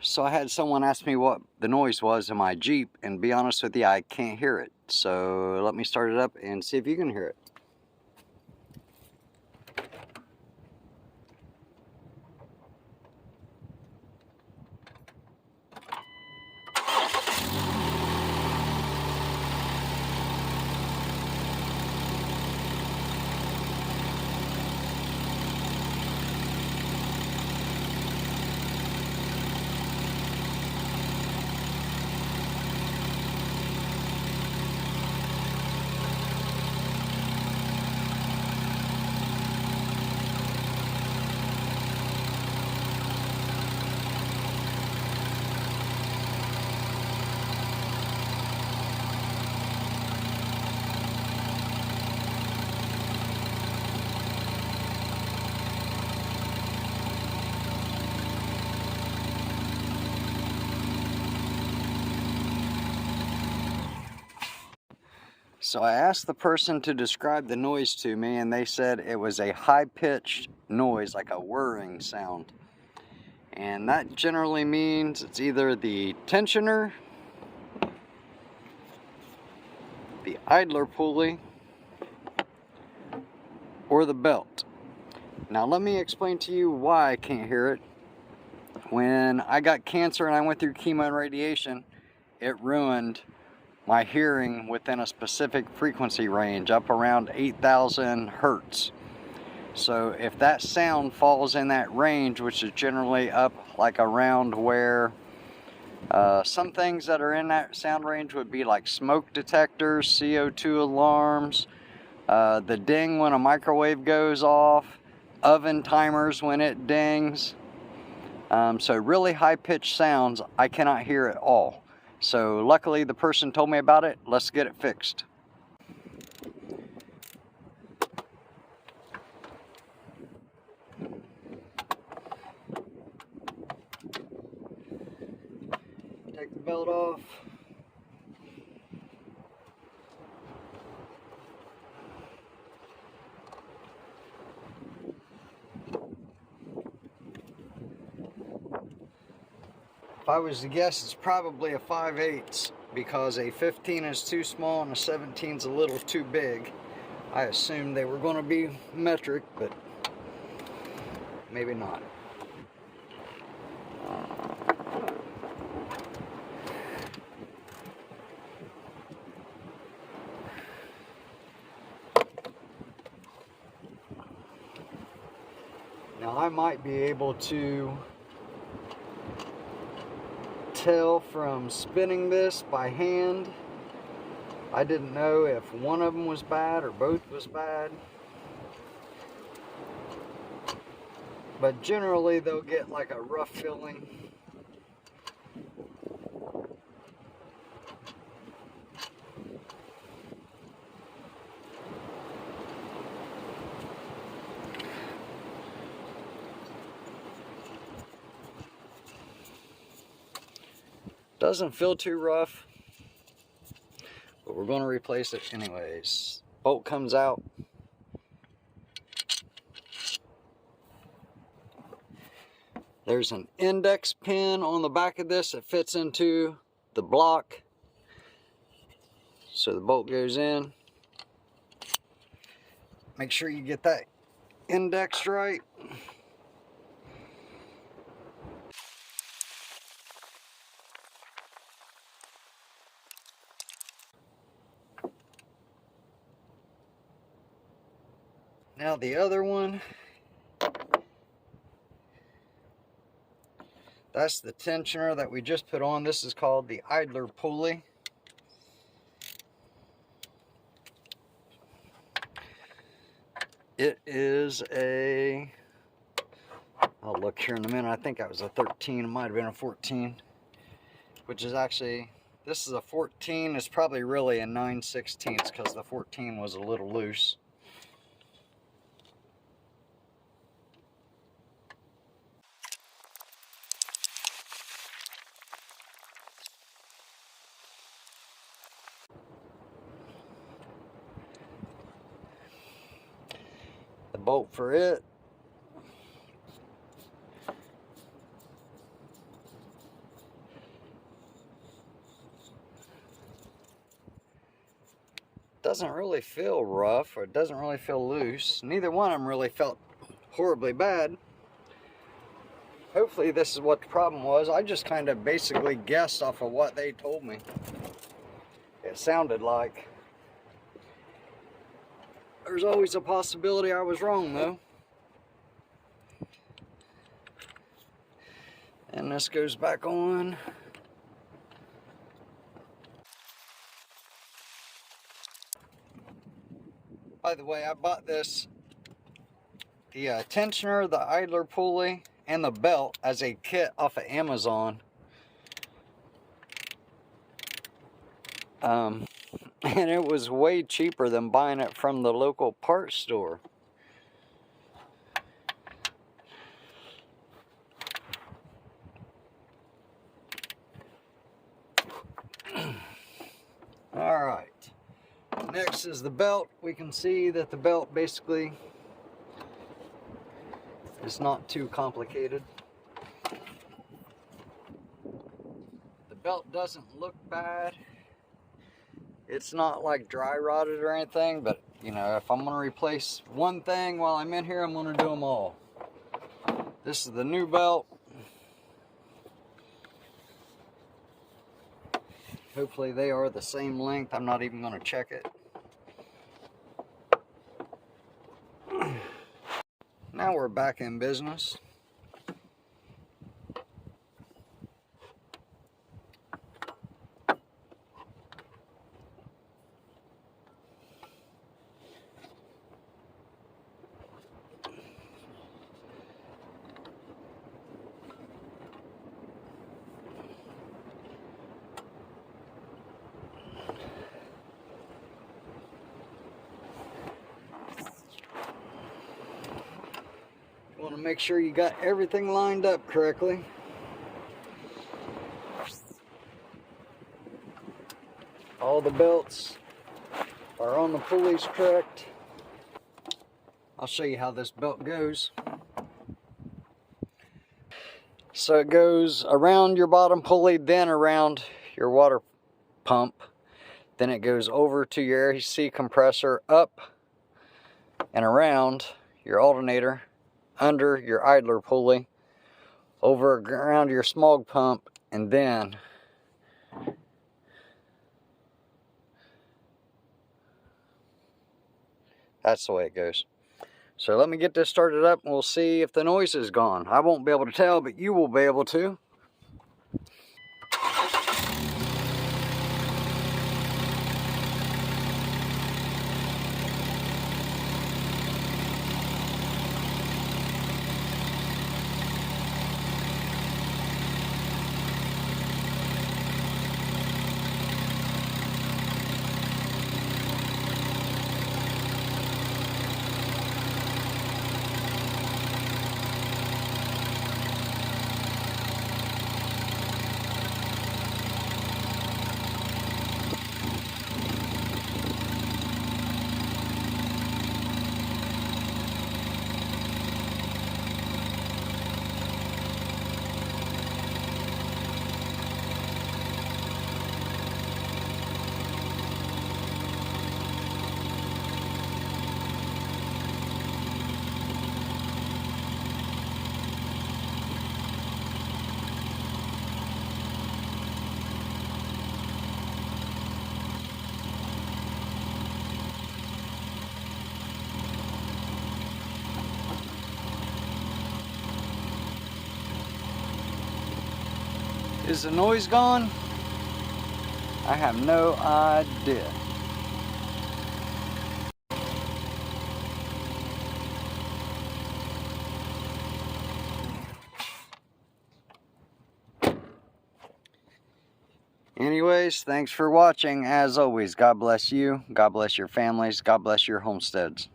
So I had someone ask me what the noise was in my Jeep, and to be honest with you, I can't hear it. So let me start it up and see if you can hear it. So I asked the person to describe the noise to me, and they said it was a high-pitched noise, like a whirring sound. And that generally means it's either the tensioner, the idler pulley, or the belt. Now let me explain to you why I can't hear it. When I got cancer and I went through chemo and radiation, it ruined my hearing within a specific frequency range, up around 8,000 hertz. So if that sound falls in that range, which is generally up like around where some things that are in that sound range would be like smoke detectors, CO2 alarms, the ding when a microwave goes off, oven timers when it dings. So really high-pitched sounds I cannot hear at all. So luckily the person told me about it. Let's get it fixed. Take the belt off. If I was to guess, it's probably a 5/8 because a 15 is too small and a 17 is a little too big. I assumed they were going to be metric, but maybe not. Now I might be able to tell from spinning this by hand. I didn't know if one of them was bad or both was bad. But generally they'll get like a rough feeling. Doesn't feel too rough, but we're going to replace it anyways. Bolt comes out. There's an index pin on the back of this that fits into the block. So the bolt goes in. Make sure you get that indexed right. Now the other one, that's the tensioner that we just put on. This is called the idler pulley. It is a, I'll look here in a minute, I think that was a 13, it might have been a 14, which is actually, this is a 14, it's probably really a 9/16 because the 14 was a little loose. The bolt for it. doesn't really feel rough, or it doesn't really feel loose. Neither one of them really felt horribly bad. Hopefully this is what the problem was. I just kind of basically guessed off of what they told me. It sounded like. There's always a possibility I was wrong though. And this goes back on. By the way, I bought this, the tensioner, the idler pulley, and the belt as a kit off of Amazon. And it was way cheaper than buying it from the local parts store. Alright, next is the belt. We can see that the belt basically is not too complicated. The belt doesn't look bad. It's not like dry rotted or anything, but you know, if I'm going to replace one thing while I'm in here, I'm going to do them all. This is the new belt. Hopefully they are the same length. I'm not even going to check it. Now we're back in business. Want to make sure you got everything lined up correctly. All the belts are on the pulleys correct. I'll show you how this belt goes. So it goes around your bottom pulley, then around your water pump. Then it goes over to your AC compressor, up and around your alternator, under your idler pulley, over around your smog pump, and then that's the way it goes. So let me get this started up and we'll see if the noise is gone. I won't be able to tell, but you will be able to. Is the noise gone? I have no idea. Anyways, thanks for watching. As always, God bless you, God bless your families, God bless your homesteads.